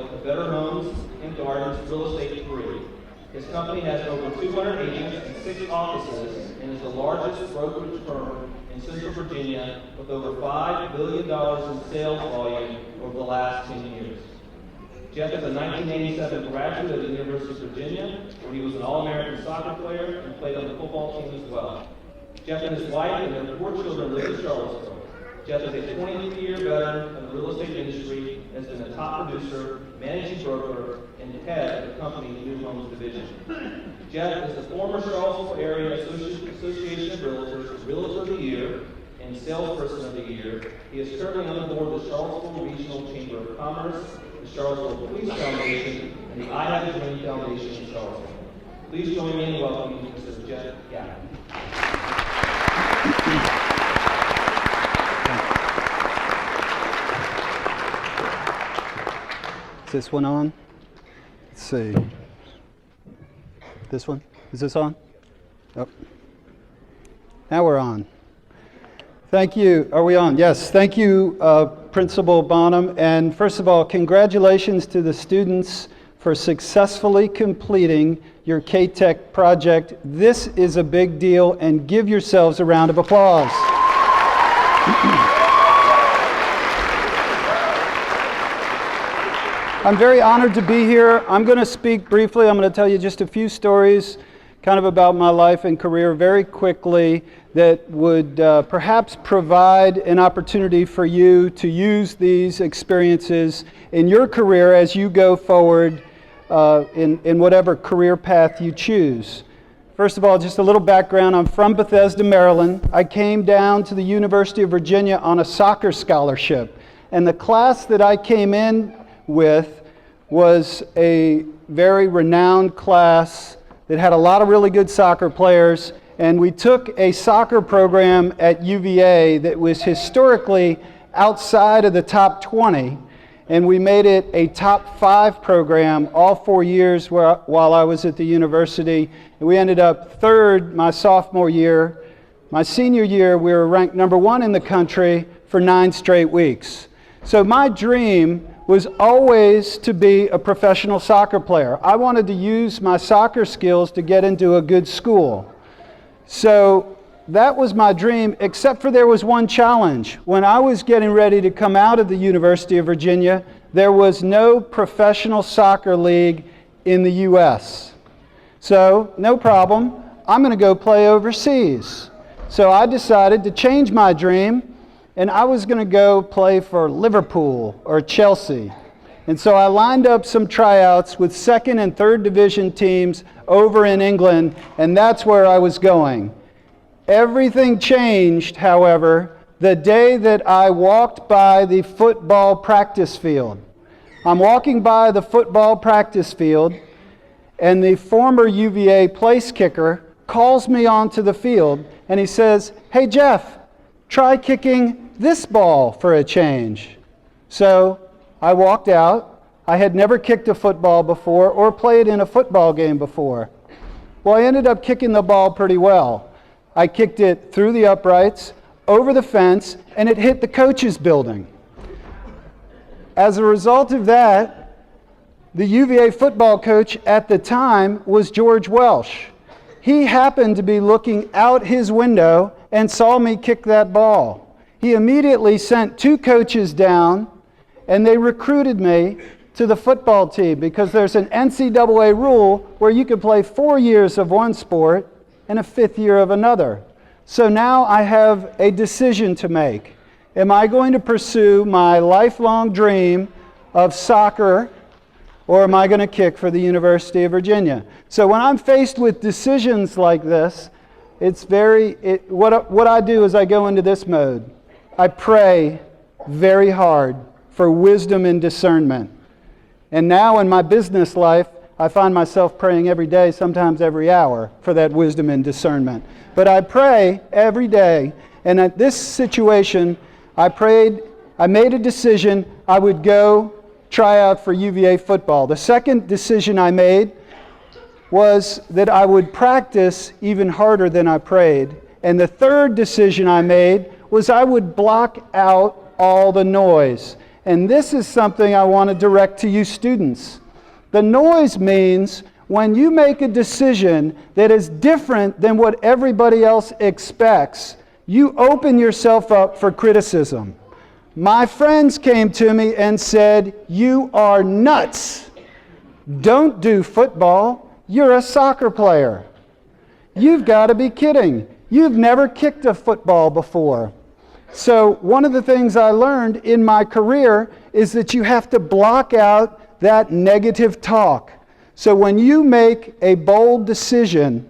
the Better Homes and Gardens real estate career. His company has over 200 agents and 6 offices and is the largest brokerage firm in Central Virginia with over $5 billion in sales volume over the last 10 years. Jeff is a 1987 graduate of the University of Virginia, where he was an All-American soccer player and played on the football team as well. Jeff and his wife and their 4 children live in Charlottesville. Jeff is a 23-year veteran of the real estate industry, has been a top producer, managing broker, and head of the company's New Homes division. Jeff is the former Charlottesville Area Association of Realtors Realtor of the Year and Salesperson of the Year. He is currently on the board of the Charlottesville Regional Chamber of Commerce, the Charlottesville Police Foundation, and the I Have a Dream Foundation in Charlottesville. Please join me in welcoming Mr. Jeff-Gaffney. Is this one on? Let's see. This one? Is this on? Oh. Now we're on. Thank you. Are we on? Yes. Thank you, Principal Bonham. And first of all, congratulations to the students for successfully completing your Catec project. This is a big deal, and give yourselves a round of applause. I'm very honored to be here. I'm going to speak briefly. I'm going to tell you just a few stories kind of about my life and career very quickly that would perhaps provide an opportunity for you to use these experiences in your career as you go forward in whatever career path you choose. First of all, just a little background. I'm from Bethesda, Maryland. I came down to the University of Virginia on a soccer scholarship. And the class that I came in with was a very renowned class that had a lot of really good soccer players, and we took a soccer program at UVA that was historically outside of the top 20, and we made it a top 5 program all 4 years while I was at the university. And we ended up 3rd my sophomore year. My senior year, we were ranked number 1 in the country for 9 straight weeks. So my dream was always to be a professional soccer player. I wanted to use my soccer skills to get into a good school. So that was my dream, except for there was one challenge. When I was getting ready to come out of the University of Virginia, there was no professional soccer league in the U.S. So, no problem, I'm going to go play overseas. So I decided to change my dream, and I was going to go play for Liverpool or Chelsea. And so I lined up some tryouts with 2nd and 3rd division teams over in England, and that's where I was going. Everything changed, however, the day that I walked by the football practice field. I'm walking by the football practice field, and the former UVA place kicker calls me onto the field, and he says, "Hey Jeff, try kicking this ball for a change." So I walked out. I had never kicked a football before or played in a football game before. Well, I ended up kicking the ball pretty well. I kicked it through the uprights, over the fence, and it hit the coach's building. As a result of that, the UVA football coach at the time was George Welsh. He happened to be looking out his window and saw me kick that ball. He immediately sent 2 coaches down, and they recruited me to the football team because there's an NCAA rule where you can play 4 years of one sport and a 5th year of another. So now I have a decision to make. Am I going to pursue my lifelong dream of soccer, or am I going to kick for the University of Virginia? So when I'm faced with decisions like this, what I do is I go into this mode. I pray very hard for wisdom and discernment. And now in my business life, I find myself praying every day, sometimes every hour, for that wisdom and discernment. But I pray every day, and at this situation, I made a decision I would go try out for UVA football. The second decision I made was that I would practice even harder than I prayed. And the third decision I made was I would block out all the noise. And this is something I want to direct to you students. The noise means when you make a decision that is different than what everybody else expects, you open yourself up for criticism. My friends came to me and said, "You are nuts. Don't do football. You're a soccer player. You've got to be kidding. You've never kicked a football before." So one of the things I learned in my career is that you have to block out that negative talk. So when you make a bold decision,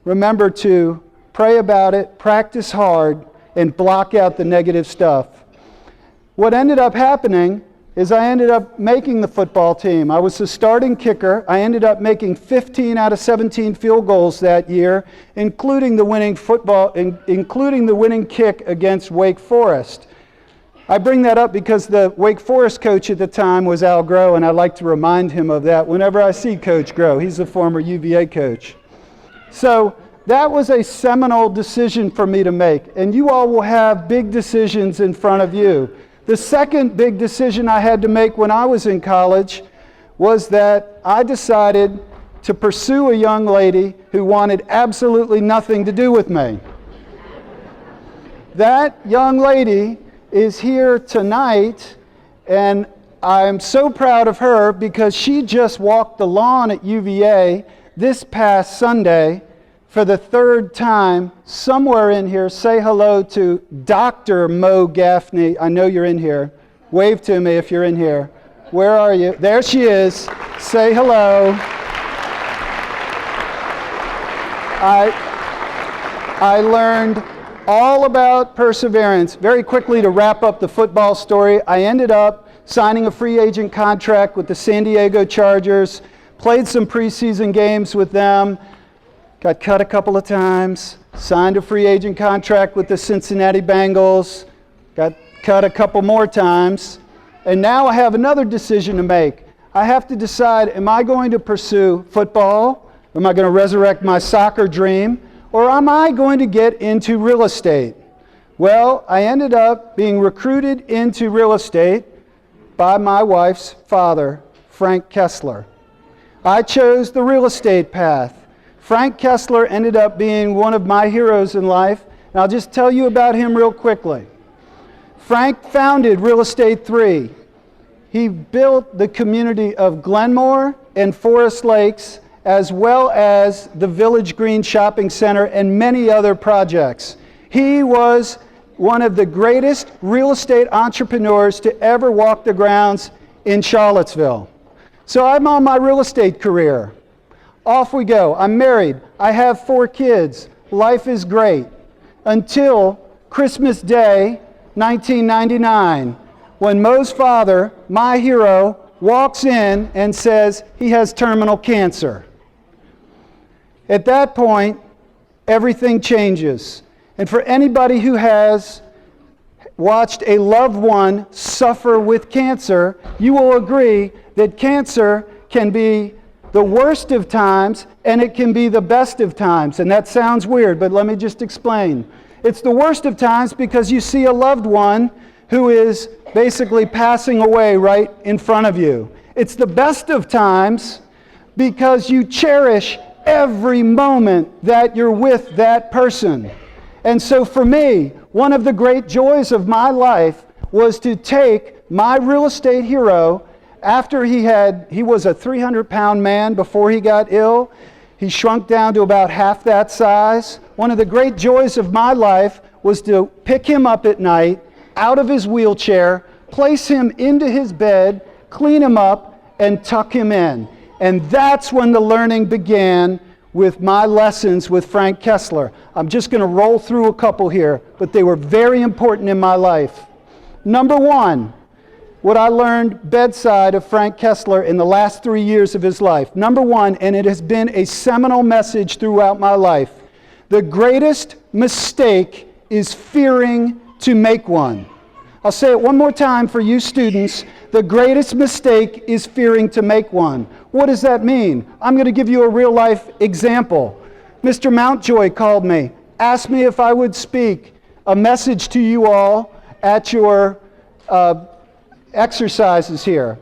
remember to pray about it, practice hard, and block out the negative stuff. What ended up happening is I ended up making the football team. I was the starting kicker. I ended up making 15 out of 17 field goals that year, including the winning kick against Wake Forest. I bring that up because the Wake Forest coach at the time was Al Groh, and I like to remind him of that whenever I see Coach Groh. He's a former UVA coach. So that was a seminal decision for me to make, and you all will have big decisions in front of you. The second big decision I had to make when I was in college was that I decided to pursue a young lady who wanted absolutely nothing to do with me. That young lady is here tonight, and I'm so proud of her because she just walked the lawn at UVA this past Sunday for the third time. Somewhere in here, say hello to Dr. Mo Gaffney. I know you're in here. Wave to me if you're in here. Where are you? There she is. Say hello. I learned all about perseverance. Very quickly, to wrap up the football story, I ended up signing a free agent contract with the San Diego Chargers, played some preseason games with them, got cut a couple of times, signed a free agent contract with the Cincinnati Bengals, got cut a couple more times, and now I have another decision to make. I have to decide, am I going to pursue football? Am I going to resurrect my soccer dream? Or am I going to get into real estate? Well, I ended up being recruited into real estate by my wife's father, Frank Kessler. I chose the real estate path. Frank Kessler ended up being one of my heroes in life, and I'll just tell you about him real quickly. Frank founded Real Estate 3. He built the community of Glenmore and Forest Lakes, as well as the Village Green Shopping Center and many other projects. He was one of the greatest real estate entrepreneurs to ever walk the grounds in Charlottesville. So I'm on my real estate career. Off we go. I'm married. I have 4 kids. Life is great. Until Christmas Day, 1999, when Mo's father, my hero, walks in and says he has terminal cancer. At that point, everything changes. And for anybody who has watched a loved one suffer with cancer, you will agree that cancer can be the worst of times and it can be the best of times. And that sounds weird, but let me just explain. It's the worst of times because you see a loved one who is basically passing away right in front of you. It's the best of times because you cherish every moment that you're with that person. And so for me, one of the great joys of my life was to take my real estate hero after he was a 300-pound man before he got ill. He shrunk down to about half that size. One of the great joys of my life was to pick him up at night, out of his wheelchair, place him into his bed, clean him up, and tuck him in. And that's when the learning began with my lessons with Frank Kessler. I'm just going to roll through a couple here, but they were very important in my life. Number one, what I learned bedside of Frank Kessler in the last 3 years of his life. Number one, and it has been a seminal message throughout my life, the greatest mistake is fearing to make one. I'll say it one more time for you students. The greatest mistake is fearing to make one. What does that mean? I'm going to give you a real life example. Mr. Mountjoy called me, asked me if I would speak a message to you all at your exercises here.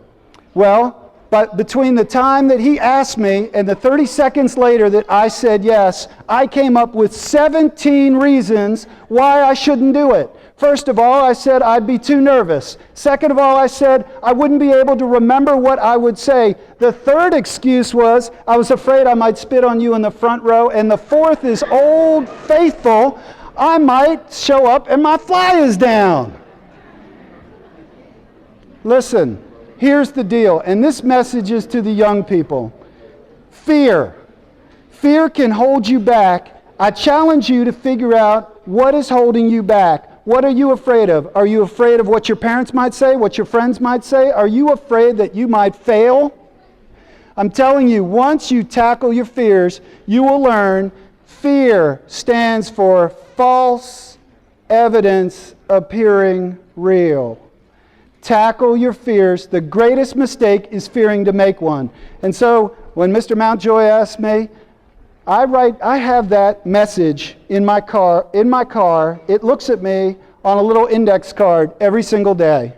Well, but between the time that he asked me and the 30 seconds later that I said yes, I came up with 17 reasons why I shouldn't do it. First of all, I said I'd be too nervous. Second of all, I said I wouldn't be able to remember what I would say. The third excuse was I was afraid I might spit on you in the front row. And the fourth is old faithful, I might show up and my fly is down. Listen, here's the deal, and this message is to the young people. Fear. Fear can hold you back. I challenge you to figure out what is holding you back. What are you afraid of? Are you afraid of what your parents might say, what your friends might say? Are you afraid that you might fail? I'm telling you, once you tackle your fears, you will learn fear stands for false evidence appearing real. Tackle your fears. The greatest mistake is fearing to make one. And so when Mr. Mountjoy asked me, I have that message in my car. It looks at me on a little index card every single day.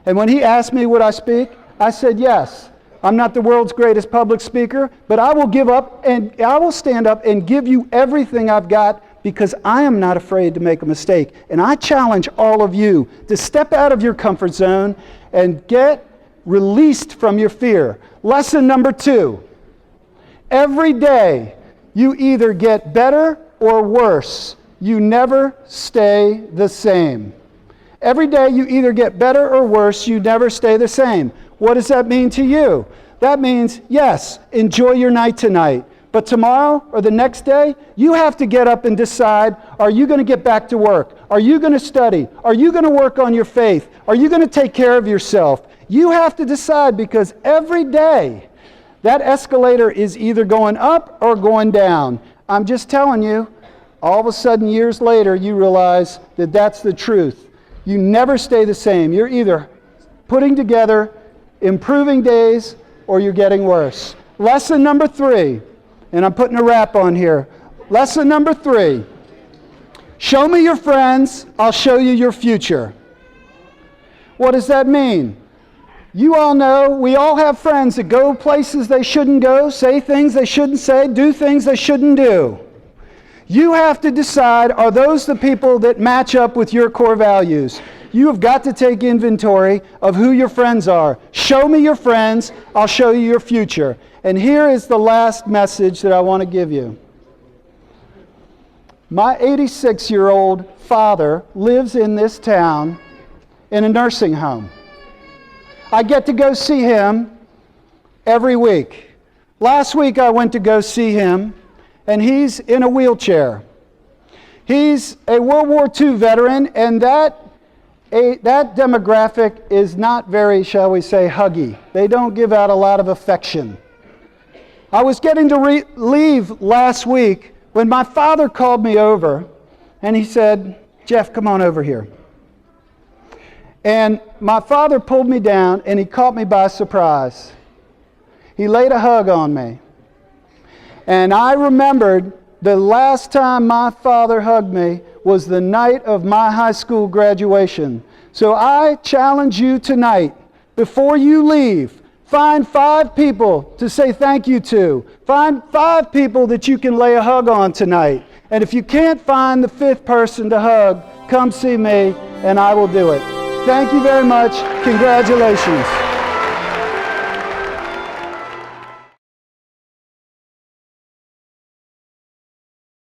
And when he asked me would I speak, I said yes. I'm not the world's greatest public speaker, but I will give up and I will stand up and give you everything I've got because I am not afraid to make a mistake. And I challenge all of you to step out of your comfort zone and get released from your fear. Lesson number 2. Every day, you either get better or worse. You never stay the same. Every day you either get better or worse. You never stay the same. What does that mean to you? That means, yes, enjoy your night tonight. But tomorrow or the next day, you have to get up and decide, are you going to get back to work? Are you going to study? Are you going to work on your faith? Are you going to take care of yourself? You have to decide because every day, that escalator is either going up or going down. I'm just telling you, all of a sudden years later, you realize that that's the truth. You never stay the same. You're either putting together improving days or you're getting worse. Lesson number 3, and I'm putting a wrap on here. Lesson number 3, show me your friends, I'll show you your future. What does that mean? You all know, we all have friends that go places they shouldn't go, say things they shouldn't say, do things they shouldn't do. You have to decide, are those the people that match up with your core values? You have got to take inventory of who your friends are. Show me your friends, I'll show you your future. And here is the last message that I want to give you. My 86-year-old father lives in this town in a nursing home. I get to go see him every week. Last week I went to go see him, and he's in a wheelchair. He's a World War II veteran, and that demographic is not very, shall we say, huggy. They don't give out a lot of affection. I was getting to leave last week when my father called me over, and he said, "Jeff, come on over here." And my father pulled me down and he caught me by surprise. He laid a hug on me. And I remembered the last time my father hugged me was the night of my high school graduation. So I challenge you tonight, before you leave, find 5 people to say thank you to. Find 5 people that you can lay a hug on tonight. And if you can't find the 5th person to hug, come see me and I will do it. Thank you very much. Congratulations.